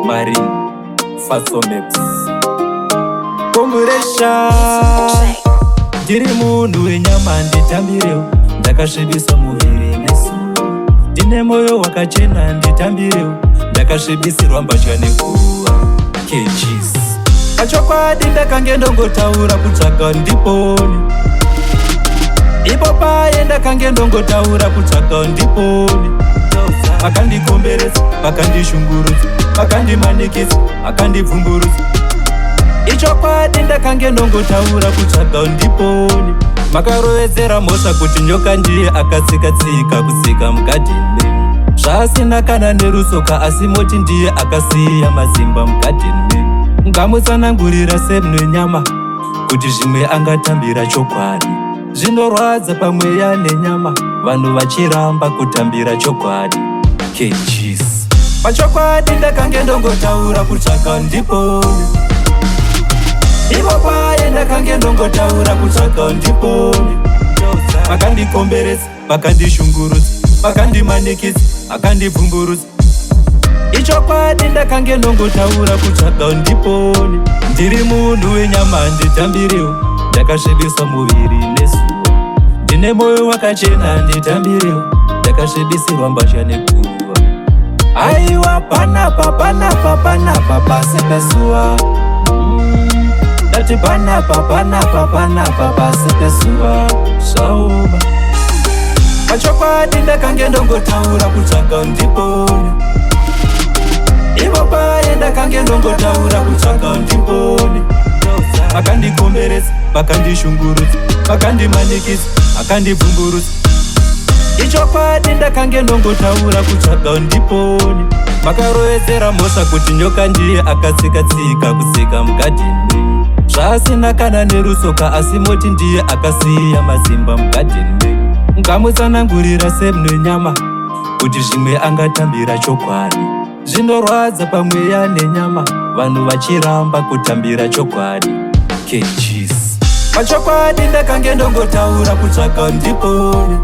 Marine Fasomex Komburesha ndiri munhu wenyama nditambirewo, ndakasvibisa muviri nezuva, ndine mwoyo wakachena nditambirewo, ndakasvibisirwa mbatya neguva. kgs pachokwadi ndakange ndongotaura kutsvaga ndipone, ipo paye ndakange ndongotaura kutsvaga ndipone. Vakandikomberedza, vakandishungurudza, vakandimanikidza, vakandibvumburudza, ichokwadi ndakange ndongotaura kutsvaga ndipone. Makarovedzera mhosva kuti nyoka ndiye akatsika-tsika kusika mugadheni menyu, zvasina kana nerusoka asi moti ndiye akasiya mazimba mugadheni menyu. Ngamutsanangurira semunhu wenyama kuti zvimwe angatambira chokwadi, zvinorwadza pamweya nenyama vanhu vachiramba kutambira chokwadi. kgs pachokwadi ndakange ndongotaura kutsvaga ndipone, ipo paye ndakange ndongotaura kutsvaga ndipone. Vakandikomberedza, vakandishungurudza, vakandimanikidza, vakandibvumburudza, ichokwadi ndakange ndongotaura kutsvaga ndipone. Ndiri munhu wenyama nditambirewo, ndakasvibisa muviri nezuva, ndine mwoyo wakachena nditambirewo, ndakasvibisirwa mbatya neguva. Aiwa panapa panapa panapa pasi pezuva, ndati panapa panapa panapa pasi pezuva zvaoma. Pachokwadi ndakange ndongotaura kutsvaga ndipone, ipo paye ndakange ndongotaura kutsvaga ndipone. Vakandikomberedza, vakandishungurudza, vakandimanikidza, vakandibvumburudza, ichokwadi ndakange ndongotaura kutsvaga ndipone. Makarovedzera mhosva kuti nyoka ndiye akatsika-tsika kusika mugadheni menyu, zvasina kana nerusoka asi moti ndiye akasiya mazimba mugadheni menyu. Ngamutsanangurira semunhu wenyama kuti zvimwe angatambira chokwadi, zvinorwadza pamweya nenyama vanhu vachiramba kutambira chokwadi. kgs pachokwadi ndakange ndongotaura kutsvaga ndipone,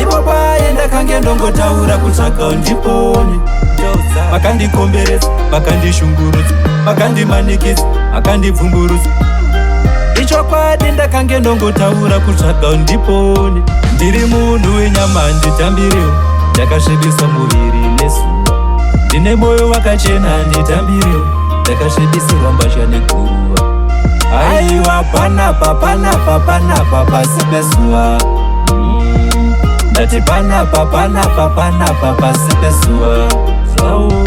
ipo paye ndakange ndongotaura kutsvaga ndipone. Vakandikomberedza, vakandishungurudza, vakandimanikidza, vakandibvumburudza, ichokwadi ndakange ndongotaura kutsvaga ndipone. Ndiri munhu wenyama nditambirewo, ndakasvibisa muviri nezuva, ndine mwoyo wakachena nditambirewo, ndakasvibisirwa mbatya neguva. Aiwa panapa panapa panapa pasi pezuva, ndati panapa panapa panapa pasi pezuva zvaoma.